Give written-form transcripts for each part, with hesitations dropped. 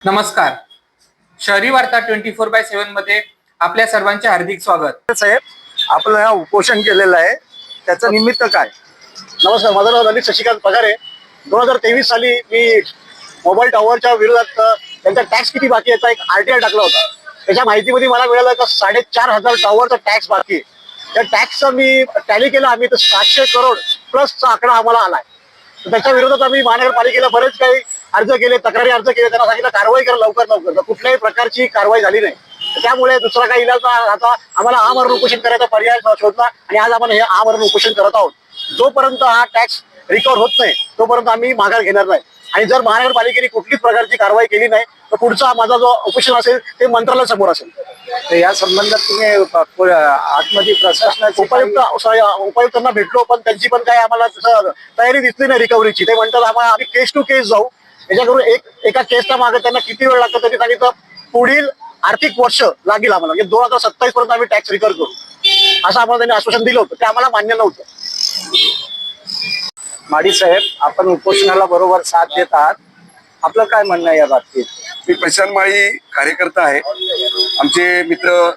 नमस्कार. शहरी वार्ता 24/7 मध्ये आपल्या सर्वांचे हार्दिक स्वागत. साहेब, आपलं हा उपोषण केलेलं आहे, त्याचं निमित्त काय? नमस्कार, माझं नाव ललित शशिकांत पगारे. 2023 साली मी मोबाईल टॉवरच्या विरोधात त्यांचा टॅक्स किती बाकी याचा एक आरटीआय टाकला होता. त्याच्या माहितीमध्ये मला मिळालं का 4,500 टॉवरचा टॅक्स बाकी आहे. त्या टॅक्सचा मी टॅली केला आम्ही, तर 700 करोड प्लसचा आकडा आम्हाला आलाय. तर त्याच्या विरोधात आम्ही महानगरपालिकेला बरेच काही अर्ज केले, तक्रारी अर्ज केले. त्यांना सांगितलं कारवाई करा लवकर लवकर, तर कुठल्याही प्रकारची कारवाई झाली नाही. त्यामुळे दुसरा काही इलाज आता आम्हाला आमरण उपोषण करायचा पर्याय शोधला आणि आज आपण हे आमरण उपोषण करत आहोत. जोपर्यंत हा टॅक्स रिकव्हर होत नाही तोपर्यंत आम्ही माघार घेणार नाही. आणि जर महानगरपालिकेने कुठलीच प्रकारची कारवाई केली नाही तर पुढचा माझा जो उपोषण असेल ते मंत्रालयासमोर असेल. तर या संबंधात तुम्ही आतमध्ये प्रशासनाचे उपायुक्तांना भेटलो, पण त्यांची पण काही आम्हाला तयारी दिसली नाही रिकव्हरीची. ते म्हणतात आम्हाला आम्ही केस टू केस जाऊ. याच्याकडून एका केसच्या मागे त्यांना किती वेळ लागतो त्यांनी सांगितलं पुढील आर्थिक वर्ष लागेल आम्हाला, म्हणजे 2027 पर्यंत आम्ही टॅक्स रिकव्हर करू असं आम्हाला त्यांनी आश्वासन दिलं होतं. ते आम्हाला मान्य नव्हतं. माडी साहेब, आपण उपोषणाला बरोबर साथ देत आहात, आपलं काय म्हणणं आहे या बाबतीत? मी प्रशांत माळी कार्यकर्ता आहे. आमचे मित्र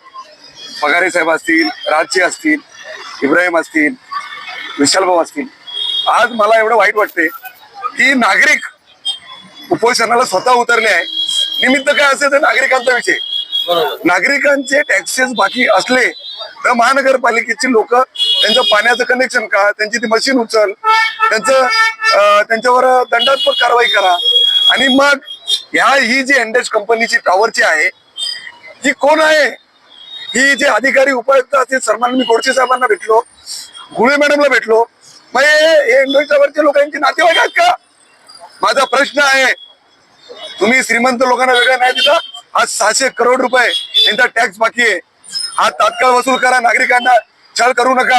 पगारे साहेब असतील, राजचे असतील, इब्राहिम असतील, विशाल भाऊ असतील. आज मला एवढं वाईट वाटते की नागरिक उपोषणाला स्वतः उतरले आहे. निमित्त काय असेल तर नागरिकांचा विषय. नागरिकांचे टॅक्सेस बाकी असले तर महानगरपालिकेची लोक त्यांचं पाण्याचं कनेक्शन का, त्यांची ती मशीन उचल, त्यांच्यावर दंडात्मक कारवाई करा. आणि मग ही जी एनडेस कंपनीची टॉवरची आहे ही कोण आहे? ही जे अधिकारी उपायुक्त असतील, सन्मान मी गोडसे साहेबांना भेटलो, गुळे मॅडमला भेटलो. मग हे एनडेस टॉवरच्या लोकांची नातेवाईक आहेत का? माझा प्रश्न आहे. तुम्ही श्रीमंत लोकांना वेगळं नाही दिलं. आज 600 करोड रुपये यांचा टॅक्स बाकी आहे. हा तात्काळ वसूल करा. नागरिकांना छळ करू नका.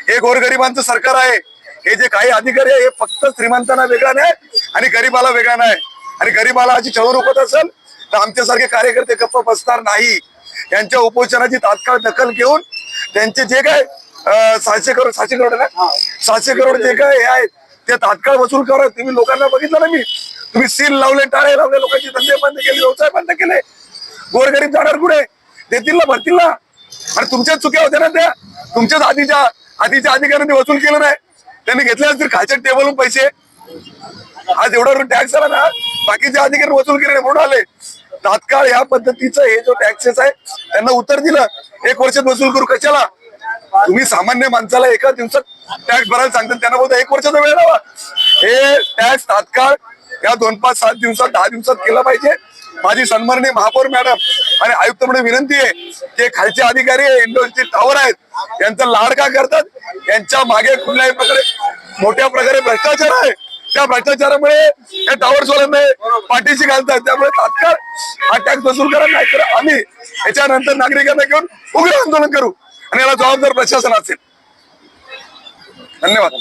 हे गोरगरिबांचं सरकार आहे. हे जे काही अधिकारी आहे हे फक्त श्रीमंतांना वेगळा नाही आणि गरीबाला वेगळा नाही. आणि गरीबाला अशी छळ रोखत असेल तर आमच्यासारखे कार्यकर्ते गप्प बसणार नाही. यांच्या उपोषणाची तात्काळ दखल घेऊन त्यांचे जे काय 700 करोड ना, 700 करोड जे काय हे आहेत ते तात्काळ वसूल करा. तुम्ही लोकांना बघितलं ना, तुम्ही सील लावले, टाळे लावले, लोकांचे धंदे बंद केले, व्यवसाय बंद केले. गोरगरीब जाणार कुठे? देतील ना, भरतील ना. आणि तुमच्याच चुक्या होत्या ना त्या. तुमच्याच आधीच्या अधिकाऱ्यांनी वसूल केलं नाही. त्यांनी घेतले असतील खालच्या टेबलवरून पैसे. आज एवढा टॅक्स आला ना, बाकीचे अधिकारी वसूल केले म्हणून आले. तात्काळ या पद्धतीचं हे जो टॅक्सेस आहे त्यांना उत्तर दिलं 1 वर्षात वसूल करू. कशाला? तुम्ही सामान्य माणसाला एका दिवसात टॅक्स भरायला सांगता, त्यांना बोलता 1 वर्षाचा वेळ लावा. हे टॅक्स तात्काळ या 2, 5, 7 दिवसात 10 दिवसात केलं पाहिजे. माझी सन्माननीय महापौर मॅडम आणि आयुक्त म्हणून विनंती आहे की खालचे अधिकारी इंडोरचे टॉवर आहेत यांचा लाड का करतात? यांच्या मागे कुठल्याही प्रकारे मोठ्या प्रकारे भ्रष्टाचार आहे. त्या भ्रष्टाचारामुळे या टॉवर वाल्यांना पाठीशी घालतात. त्यामुळे तात्काळ हा टॅक्स वसूल करा, नाही तर आम्ही याच्यानंतर नागरिकांना घेऊन उग्र आंदोलन करू आणि याला जबाबदार प्रशासन असेल. धन्यवाद.